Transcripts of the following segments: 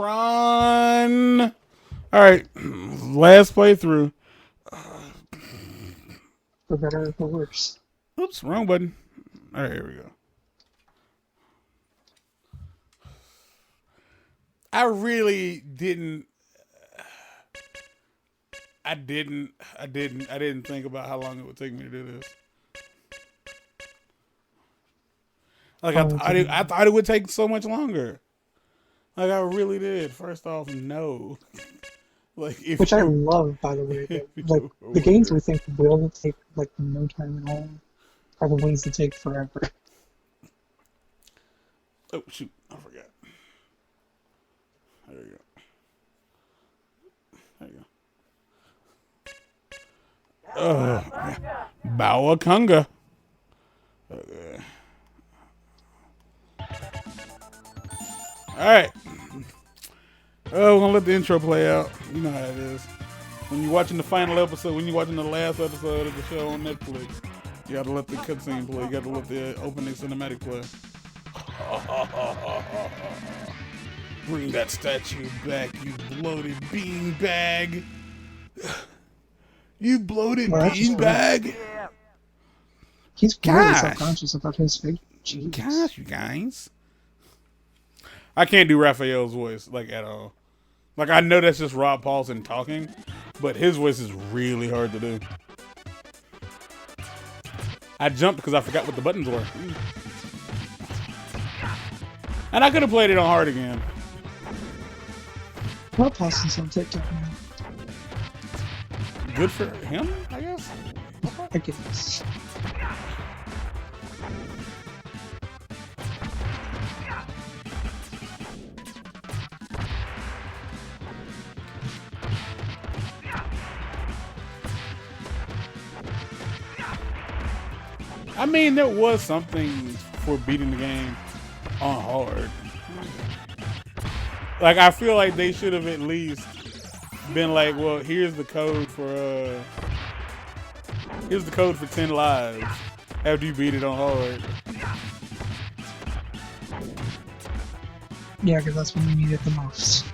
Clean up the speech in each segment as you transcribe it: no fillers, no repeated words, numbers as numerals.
Robotron. All right, last playthrough. For better or for worse. Oops, wrong button. All right, here we go. I really didn't. I didn't think about how long it would take me to do this. Like I thought it would take so much longer. Like I really did. First off, no. Like if Which I you, love, by the way. if That like you the games wonder. we think will take like no time at all are the ones that take forever. Oh shoot, I forgot. There you go. There you go. Bawakunga. Okay. All right. We're gonna let the intro play out. You know how it is. When you're watching the final episode, when you're watching the last episode of the show on Netflix, you gotta let the cutscene play. You gotta let the opening cinematic play. Bring that statue back, you bloated beanbag. You bloated Well, that's just for him. beanbag. He's really Gosh. self-conscious about his figure. Jeez. Gosh, you guys. I can't do Raphael's voice, like, at all. Like, I know that's just Rob Paulson talking, but his voice is really hard to do. I jumped because I forgot what the buttons were. And I could have played it on hard again. Well, Paulson's on TikTok now. Good for him, I guess. I guess. I mean, there was something for beating the game on hard. Like, I feel like they should have at least been like, well, here's the code for 10 lives after you beat it on hard. Yeah, because that's when you need it the most.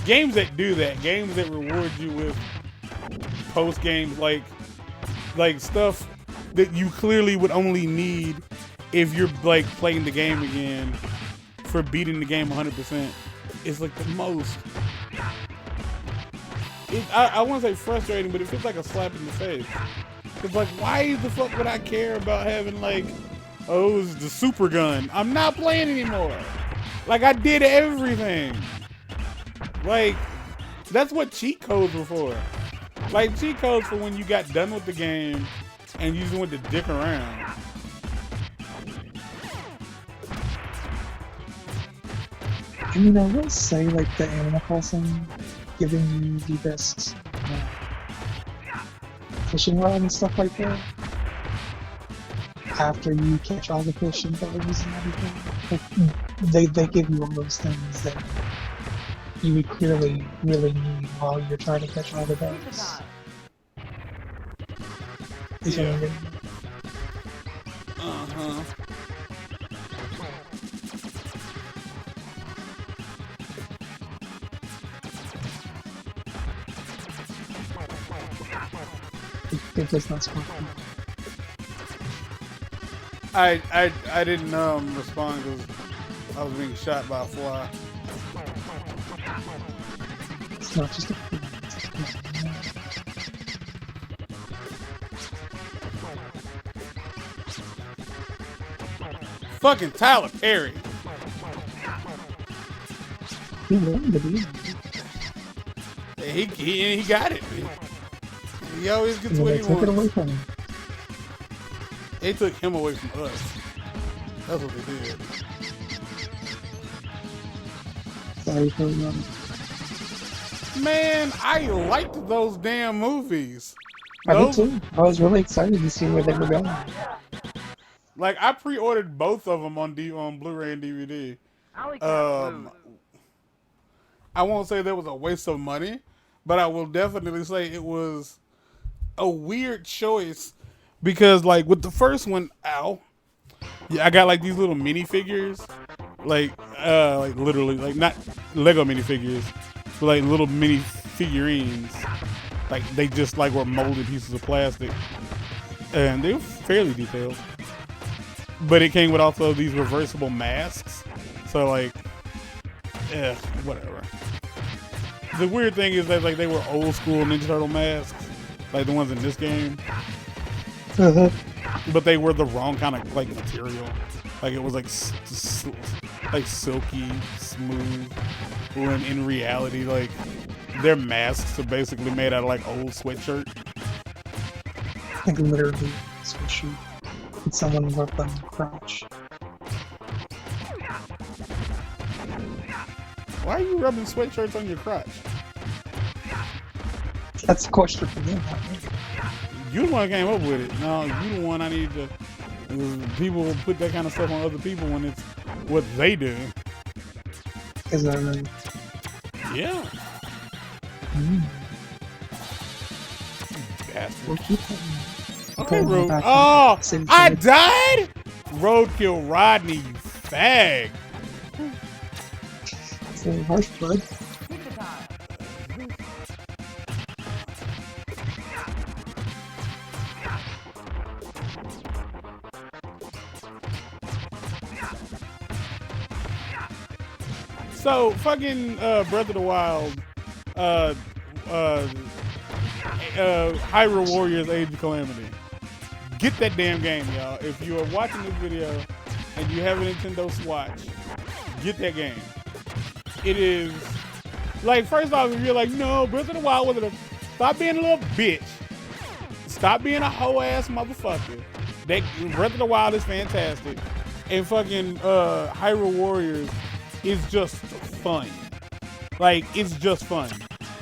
Games that do that, games that reward you with post games, like stuff that you clearly would only need if you're like playing the game again for beating the game 100%. It's like the most. I want to say frustrating, but it feels like a slap in the face. It's like, why the fuck would I care about having like, oh, it's the super gun? I'm not playing anymore. Like I did everything. Like that's what cheat codes were for. Like cheat codes for when you got done with the game and you just went to dick around. I mean, I will say, like, the Animal Crossing giving you the best fishing rod and stuff like that after you catch all the fish and birds and everything. Like, they give you all those things that you would clearly really need while you're trying to catch all the bugs. Is what I mean. Uh-huh. It does not spark you. I didn't respond because I was being shot by a fly. It's not just a Fucking Tyler Perry. he wanted to be. He got it. He always gets And what they he took it away wants. from him. They took him away from us. That's what they did. Sorry for Man, I liked those damn movies. I did Those, too. I was really excited to see where they were going. like, I pre-ordered both of them on Blu-ray and DVD. Um, I won't say that was a waste of money, but I will definitely say it was a weird choice because, like, with the first one, yeah, I got like these little mini figures, like literally, like not Lego minifigures, but like little mini figurines. Like they just like were molded pieces of plastic, and they were fairly detailed. But it came with also these reversible masks, so like, whatever. The weird thing is that like they were old school Ninja Turtle masks, like the ones in this game. But they were the wrong kind of like material. Like it was like like silky, smooth. When in reality, like their masks are basically made out of like old sweatshirt. Like literally sweatshirt. Did someone work on the crotch? Why are you rubbing sweatshirts on your crotch? That's a question for them, not me. You the one who came up with it. No, you the one I need to. People put that kind of stuff on other people when it's what they do. Is that right? Yeah. Bastard. Okay, Road. Oh, I died? Roadkill Rodney, you fag. It's a harsh blood. So fucking Breath of the Wild, Hyrule Warriors Age of Calamity. Get that damn game, y'all. If you are watching this video and you have a Nintendo Switch, get that game. It is like, first off, if you're like, no, Breath of the Wild wasn't a, stop being a little bitch. Stop being a hoe ass motherfucker. That Breath of the Wild is fantastic, and fucking Hyrule Warriors is just fun. Like, it's just fun.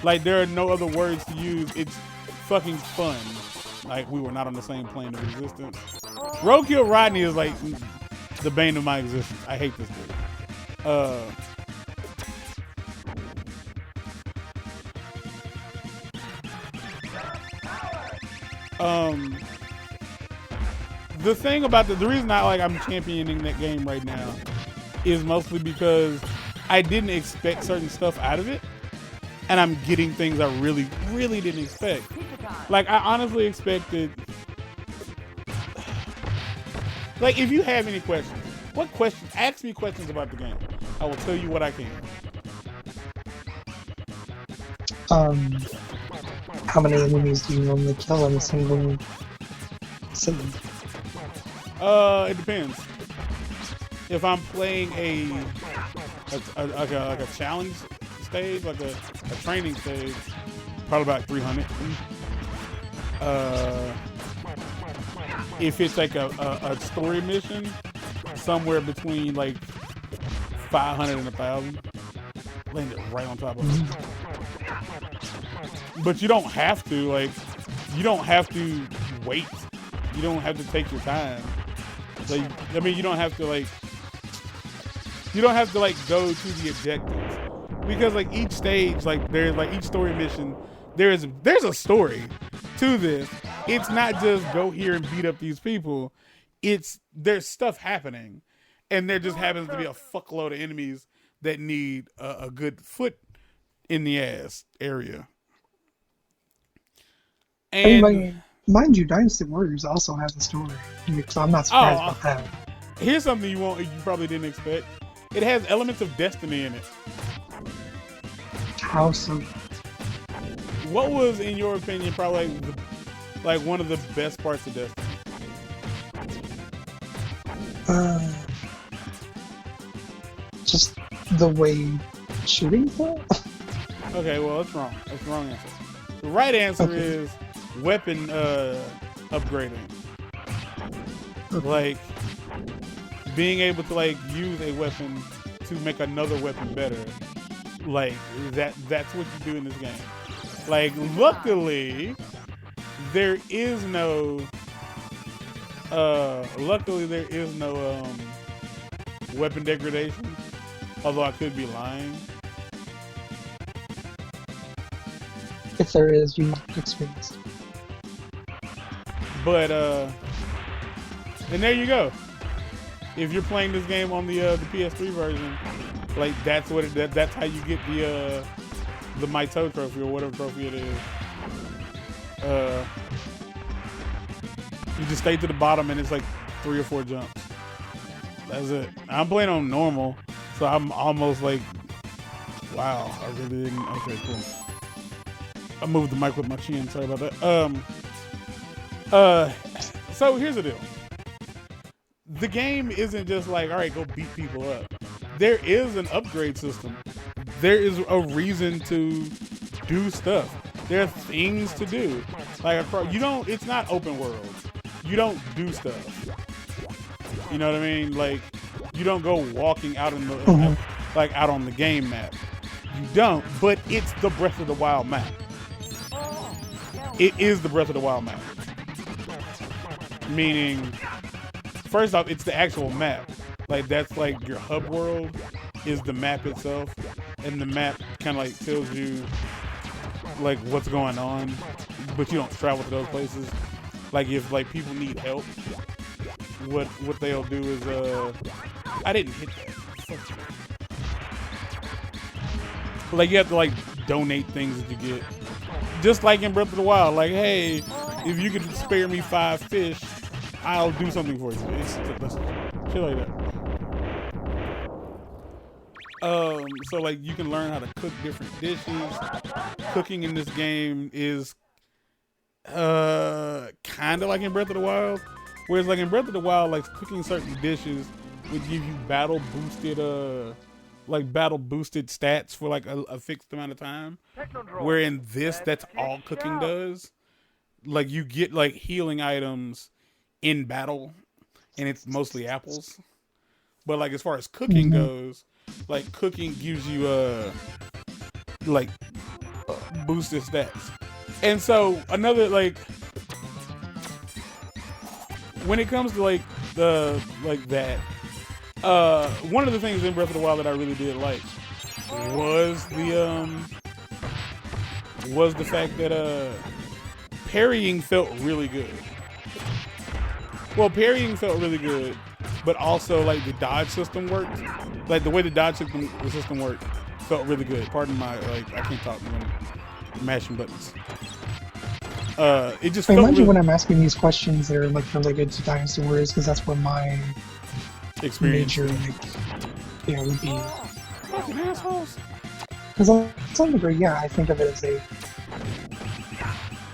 Like, there are no other words to use. It's fucking fun. Like, we were not on the same plane of existence. Roadkill Rodney is like the bane of my existence. I hate this dude. The thing about the reason I'm championing that game right now is mostly because I didn't expect certain stuff out of it, and I'm getting things I really, really didn't expect. Like, I honestly expected, like, if you have any questions, ask me questions about the game. I will tell you what I can. How many enemies do you normally kill in a single scene? It depends. If I'm playing a challenge stage, like a training stage, probably about 300. If it's like a story mission, somewhere between like 500 and 1,000. Landed right on top of it. But you don't have to, like, you don't have to wait. You don't have to take your time. Like, I mean, you don't have to go to the objectives, because like each stage, like there's like each story mission, there's a story to this. It's not just go here and beat up these people. There's stuff happening, and there just happens to be a fuckload of enemies that need a good foot in the ass area. And mind you, Dynasty Warriors also has a story, so I'm not surprised about that. Here's something you probably didn't expect. It has elements of Destiny in it. How so? What was, in your opinion, probably like one of the best parts of Destiny? Just the way shooting felt? Okay, well, that's wrong. That's the wrong answer. The right answer is weapon upgrading. Okay. Like, being able to like use a weapon to make another weapon better. Like, that's what you do in this game. Like, luckily there is no weapon degradation, although I could be lying. If there is, you experienced. But and there you go. if you're playing this game on the PS3 version, like that's what that's how you get the My Toe trophy or whatever trophy it is. You just stay to the bottom and it's like 3 or 4 jumps. That's it. I'm playing on normal, so I'm almost like, wow, I really didn't. Okay, cool. I moved the mic with my chin. Sorry about that. So here's the deal. The game isn't just like, all right, go beat people up. There is an upgrade system. There is a reason to do stuff. There are things to do. Like you don't. It's not open world. You don't do stuff. You know what I mean? Like you don't go walking out in the like out on the game map. You don't. But it's the Breath of the Wild map. It is the Breath of the Wild map. Meaning, first off, it's the actual map. Like that's like your hub world is the map itself, and the map kind of like tells you like what's going on, but you don't travel to those places. Like if like people need help, what they'll do is I didn't hit that. Like you have to like donate things that you get. Just like in Breath of the Wild, like, hey, if you could spare me 5 fish, I'll do something for you. It's shit like that. So like you can learn how to cook different dishes. Cooking in this game is kind of like in Breath of the Wild, whereas like in Breath of the Wild, like cooking certain dishes would give you battle boosted stats for like a fixed amount of time. Where in this, that's all cooking does. Like you get like healing items in battle, and it's mostly apples. But like as far as cooking goes, like cooking gives you boosted stats. And so another like when it comes to like the like that. One of the things in Breath of the Wild that I really did like was the fact that parrying felt really good. Well, parrying felt really good, but also like the dodge system worked. Like the way the dodge system worked felt really good. Pardon my like I can't talk when I'm mashing buttons. It just. I imagine when I'm asking these questions, they're like related to Dynasty Warriors because that's where my experience major would be. Fucking assholes. Because on some degree, yeah, I think of it as a.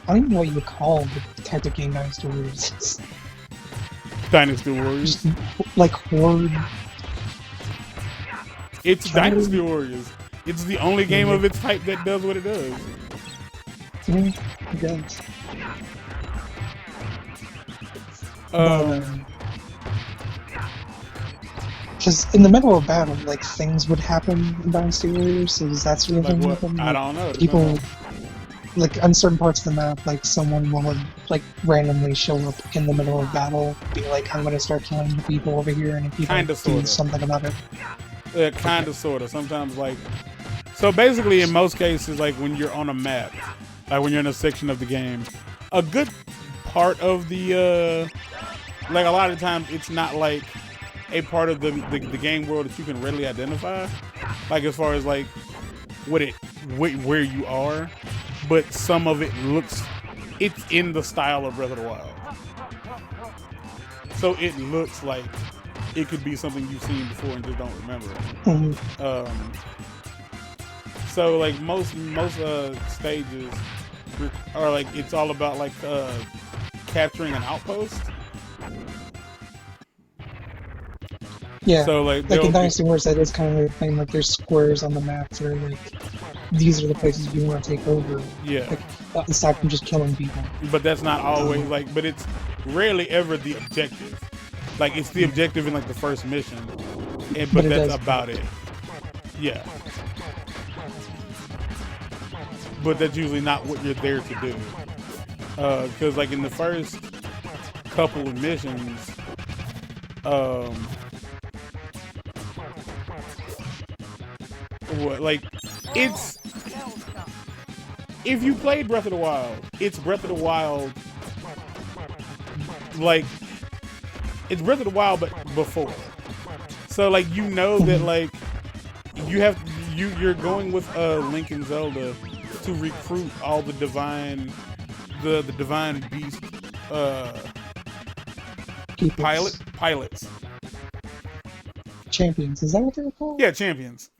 I don't even know what you would call the type of game Dynasty Warriors is. Dynasty Warriors. Just, like Horde. It's Dynasty Warriors. It's the only game of its type that does what it does. Yeah, it does. Because in the middle of battle, like things would happen in Dynasty Warriors, so does that sort of thing happen? I don't know. People, like on certain parts of the map, like someone will like randomly show up in the middle of battle, be like, "I'm gonna start killing the people over here," and if people do something about it. Kind of, sort of. Sometimes, like, so basically, in most cases, like when you're on a map, like when you're in a section of the game, a good part of the, like a lot of times, it's not like a part of the game world that you can readily identify, like as far as like where you are, but some of it it's in the style of Breath of the Wild, so it looks like it could be something you've seen before and just don't remember. So like most stages are like it's all about like capturing an outpost. Yeah, so like in Dynasty Wars, that is kind of the thing. Like there's squares on the map that are like these are the places you want to take over. Yeah. Like, aside from just killing people. But that's not always like. But it's rarely ever the objective. Like it's the objective in like the first mission, but that's about it. Yeah. But that's usually not what you're there to do. Because like in the first couple of missions, it's if you played Breath of the Wild, it's Breath of the Wild. Like it's Breath of the Wild, but before. So like that like you're going with Link and Zelda to recruit all the divine beast pilots. Champions, is that what they're called? Yeah, champions.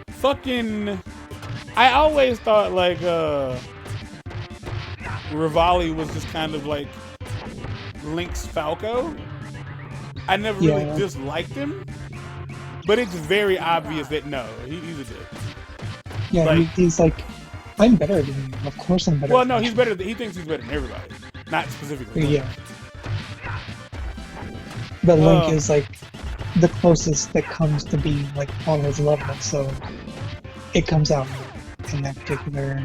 Fucking I always thought like Rivali was just kind of like Link's Falco. I never really disliked him, but it's very obvious that no, he's a dick. Yeah, like, he's like, I'm better than you. Of course I'm better. Well, no, he's better. He thinks he's better than everybody, not specifically. Yeah. But Link is like the closest that comes to being like on his level, so it comes out in that particular.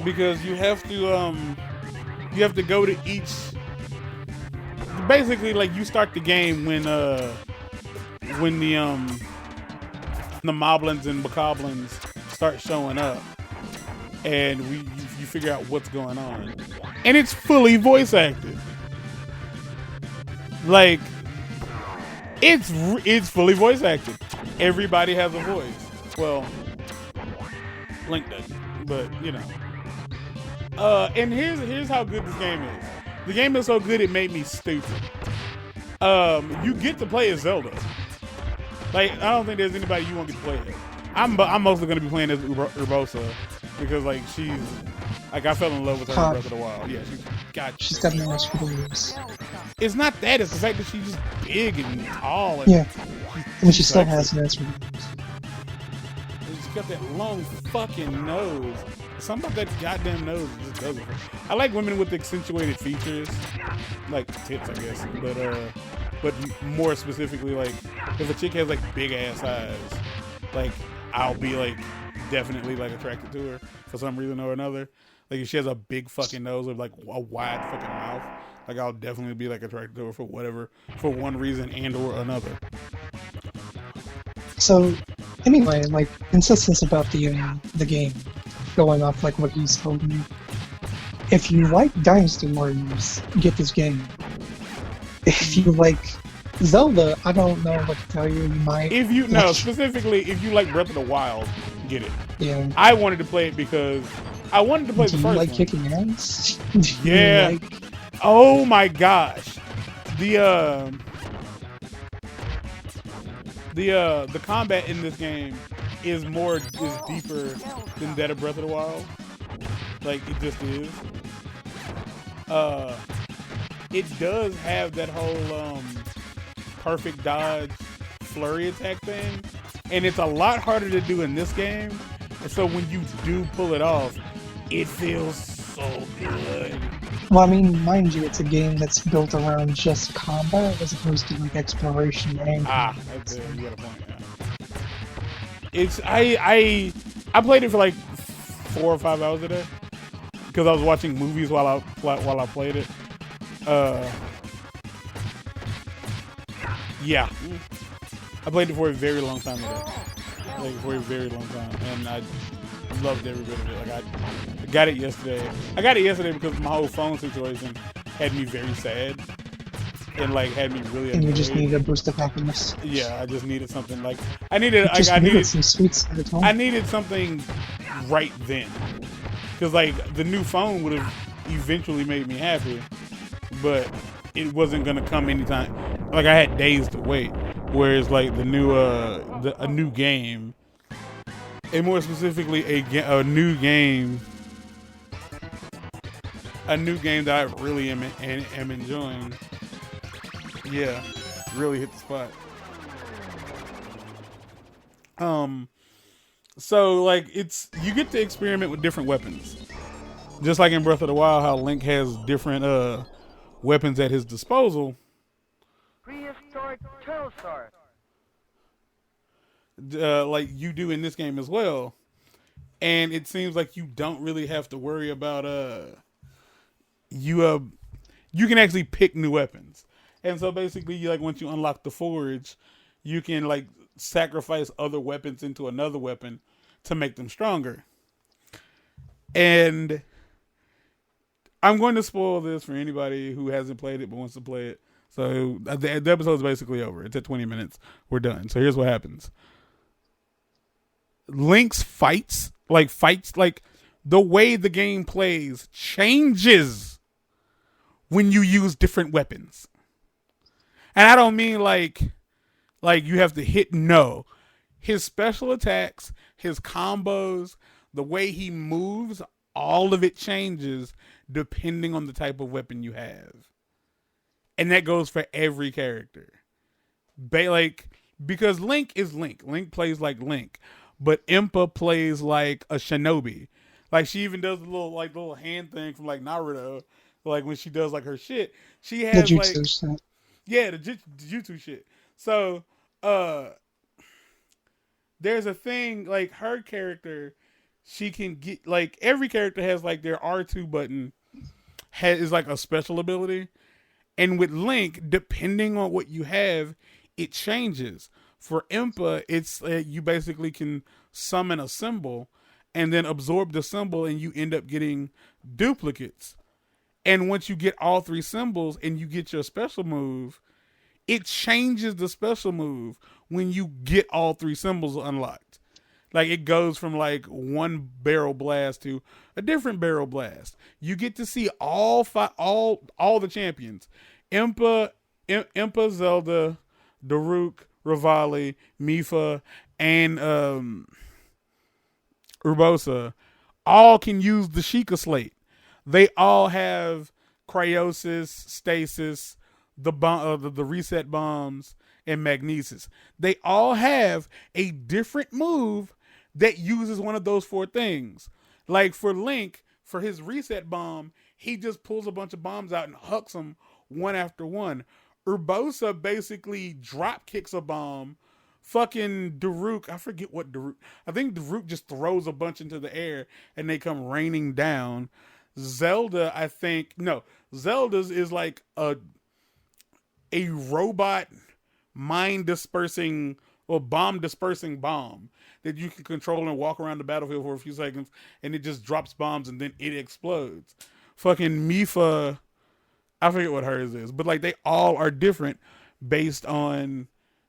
Because you have to go to each. Basically, like you start the game when the moblins and bokoblins start showing up, and you figure out what's going on, and it's fully voice acted. Like it's fully voice acted. Everybody has a voice. Well, Link doesn't, but you know. And here's how good this game is. The game is so good it made me stupid. You get to play as Zelda. Like I don't think there's anybody you won't get to play as. I'm mostly gonna be playing as Urbosa because like she's like I fell in love with her in Breath of the Wild. Yeah, she's got nice figures. It's not that. It's the fact that she's just big and tall. And yeah, and she still has nice figures. She's got that long fucking nose. Something about that goddamn nose just does it. I like women with accentuated features, like tits, I guess. But more specifically, like if a chick has like big ass eyes, like I'll be like definitely like attracted to her for some reason or another. Like if she has a big fucking nose or like a wide fucking mouth, like I'll definitely be like attracted to her for one reason and or another. So anyway, like insistence about the game. Going off like what he's told me. If you like Dynasty Warriors, get this game. If you like Zelda, I don't know what to tell you. You might. Specifically, if you like Breath of the Wild, get it. Yeah. I wanted to play it because I wanted to play the first one. Do you like kicking ass? Yeah. Oh my gosh. The combat in this game is deeper than that of Breath of the Wild. Like it just is. It does have that whole perfect dodge flurry attack thing, and it's a lot harder to do in this game. And so when you do pull it off, it feels so good. Well, I mean, mind you, it's a game that's built around just combat as opposed to like exploration and. That's it. You got a point. Yeah. It's I played it for like 4 or 5 hours a day because I was watching movies while I played it. Yeah, I played it for a very long time ago. Like for a very long time, and I loved every bit of it. Like I got it yesterday. I got it yesterday because my whole phone situation had me very sad. And like had me really. And you just needed a boost of happiness. Yeah, I just needed something like I needed some sweets at a time. I needed something right then, because like the new phone would have eventually made me happy, but it wasn't gonna come anytime. Like I had days to wait. Whereas like the new a new game, and more specifically a new game that I really am enjoying. Yeah, really hit the spot. So like you get to experiment with different weapons. Just like in Breath of the Wild, how Link has different weapons at his disposal. Prehistoric pterosaur. Like you do in this game as well. And it seems like you don't really have to worry about you can actually pick new weapons. And so basically, like once you unlock the forge, you can like sacrifice other weapons into another weapon to make them stronger. And I'm going to spoil this for anybody who hasn't played it but wants to play it. So the episode's basically over. It's at 20 minutes. We're done. So here's what happens. Link's fights, like the way the game plays changes when you use different weapons. And I don't mean like you have to hit, no. His special attacks, his combos, the way he moves, all of it changes depending on the type of weapon you have. And that goes for every character. Because Link is Link. Link plays like Link. But Impa plays like a shinobi. Like, she even does a little hand thing from like Naruto. Like when she does like her shit. She has the jutsu shit. Yeah, the jutsu shit. So there's a thing, like her character, she can get, like, every character has like their R2 button is like a special ability. And with Link, depending on what you have, it changes. For Impa, it's you basically can summon a symbol and then absorb the symbol, and you end up getting duplicates. And once you get all three symbols and you get your special move, it changes the special move when you get all three symbols unlocked. Like, it goes from like one barrel blast to a different barrel blast. You get to see all the champions. Impa, Zelda, Daruk, Rivali, Mipha, and Urbosa all can use the Sheikah Slate. They all have cryosis, stasis, the reset bombs, and magnesis. They all have a different move that uses one of those four things. Like for Link, for his reset bomb, he just pulls a bunch of bombs out and hucks them one after one. Urbosa basically drop kicks a bomb. Fucking Daruk, I forget what Daruk. I think Daruk just throws a bunch into the air and they come raining down. Zelda, Zelda's is like a robot mind dispersing or bomb dispersing bomb that you can control and walk around the battlefield for a few seconds, and it just drops bombs and then it explodes. Fucking Mipha, I forget what hers is, but like they all are different based on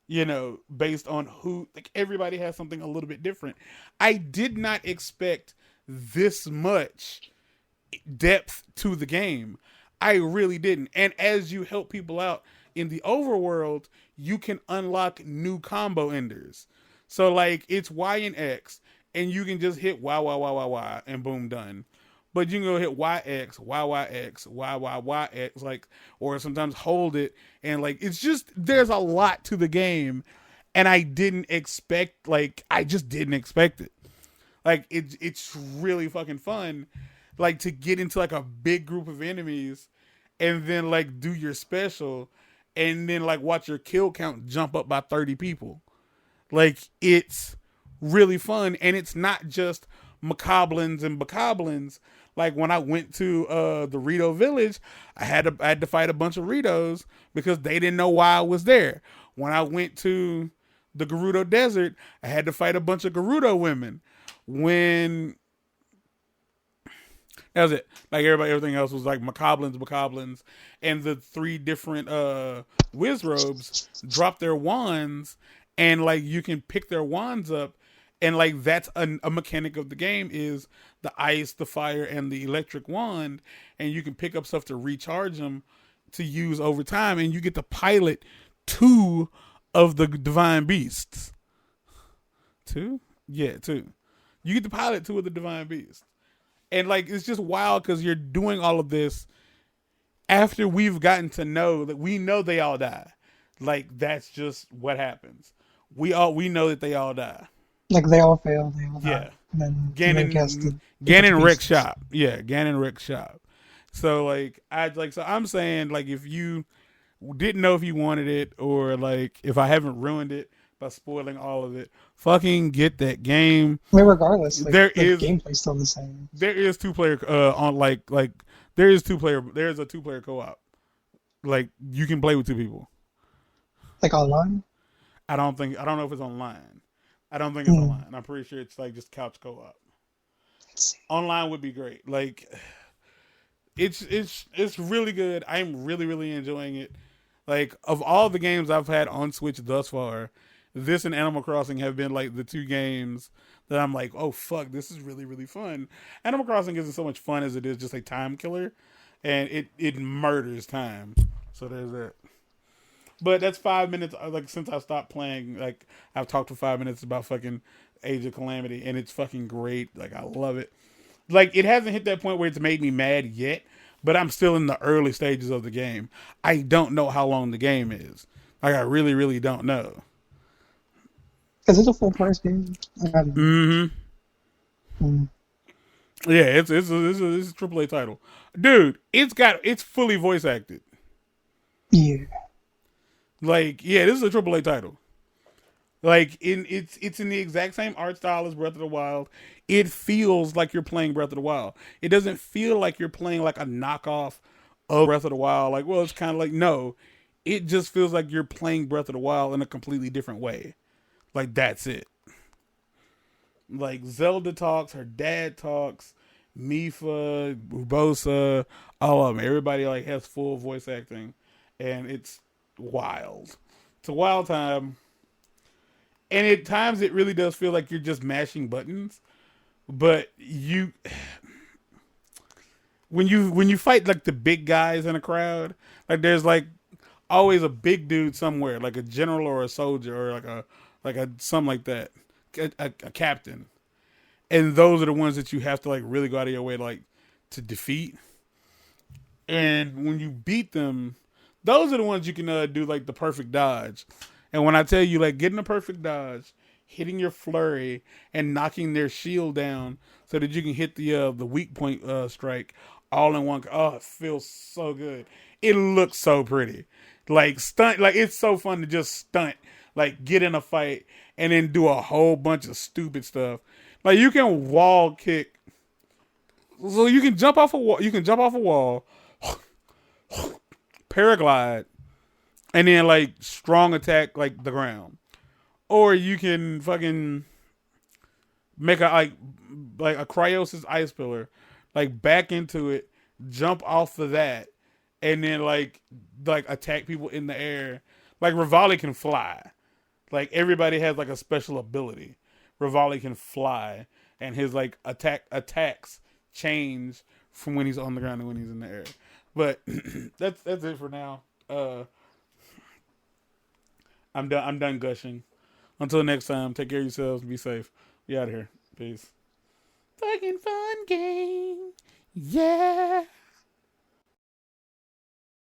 who, like everybody has something a little bit different. I did not expect this much depth to the game. I really didn't. And as you help people out in the overworld, you can unlock new combo enders. So like it's Y and X, and you can just hit Y, Y, Y, Y, Y, and boom, done. But you can go hit YX, YYX, YYYX, like, or sometimes hold it, and like it's just, there's a lot to the game, and I just didn't expect it. Like it's really fucking fun, like to get into like a big group of enemies, and then like do your special, and then like watch your kill count jump up by 30 people. Like it's really fun, and it's not just macablins and bacablins. Like when I went to the Rito village, I had to fight a bunch of Ritos because they didn't know why I was there. When I went to the Gerudo Desert, I had to fight a bunch of Gerudo women. That was it. Like everything else was like macablins, and the three different Wizrobes drop their wands, and like you can pick their wands up. And like that's a mechanic of the game is the ice, the fire, and the electric wand, and you can pick up stuff to recharge them to use over time, and you get to pilot 2 of the divine beasts. 2? Yeah, 2. You get to pilot 2 of the divine beasts, and like it's just wild because you're doing all of this after we've gotten to know that we know they all die. Like that's just what happens. We know that they all die. Like they all fail. They all die. Yeah. And then Ganon Rick shop. Yeah, Ganon Rick shop. So I'm saying like if you didn't know if you wanted it, or like if I haven't ruined it by spoiling all of it, fucking get that game. I mean, regardless, like, there the is gameplay's still the same. There is 2-player there's a 2-player co-op. Like you can play with 2 people. Like online? I don't know if it's online. I don't think it's online. I'm pretty sure it's like just couch co-op. Online would be great. Like It's really good. I'm really, really enjoying it. Like, of all the games I've had on Switch thus far, this and Animal Crossing have been like the two games that I'm like, oh fuck, this is really, really fun. Animal Crossing isn't so much fun as it is just a time killer, and it murders time. So there's that. But that's 5 minutes. Like, since I stopped playing, like, I've talked for 5 minutes about fucking Age of Calamity, and it's fucking great. Like, I love it. Like, it hasn't hit that point where it's made me mad yet, but I'm still in the early stages of the game. I don't know how long the game is. Like, I really, really don't know. Is it a full price game? Mm-hmm. Yeah, it's a AAA title, dude. It's fully voice acted. Yeah. Like, yeah, this is a AAA title. Like, it's in the exact same art style as Breath of the Wild. It feels like you're playing Breath of the Wild. It doesn't feel like you're playing like a knockoff of Breath of the Wild. Like, well, it's kind of like, no, it just feels like you're playing Breath of the Wild in a completely different way. Like, that's it. Like, Zelda talks, her dad talks, Mifa, Urbosa, all of them. Everybody, like, has full voice acting, and it's wild. It's a wild time. And at times it really does feel like you're just mashing buttons, but when you fight like the big guys in a crowd, like there's like always a big dude somewhere, like a general or a soldier or like a something like that, a captain, and those are the ones that you have to like really go out of your way to defeat. And when you beat them, those are the ones you can do like the perfect dodge. And when I tell you, like, getting a perfect dodge, hitting your flurry, and knocking their shield down so that you can hit the weak point strike all in one. Oh, it feels so good. It looks so pretty. Like, stunt. Like, it's so fun to just stunt. Like, get in a fight and then do a whole bunch of stupid stuff. Like, you can wall kick. So you can jump off a wall. You can jump off a wall, paraglide, and then, like, strong attack, like, the ground. Or you can fucking make like a cryosis ice pillar, like, back into it, jump off of that, and then, like attack people in the air. Like, Rivali can fly. Like, everybody has, like, a special ability. Rivali can fly, and his, like, attacks change from when he's on the ground and when he's in the air. But that's it for now. I'm done gushing. Until next time, take care of yourselves and be safe. Be out of here. Peace. Fucking fun game. Yeah.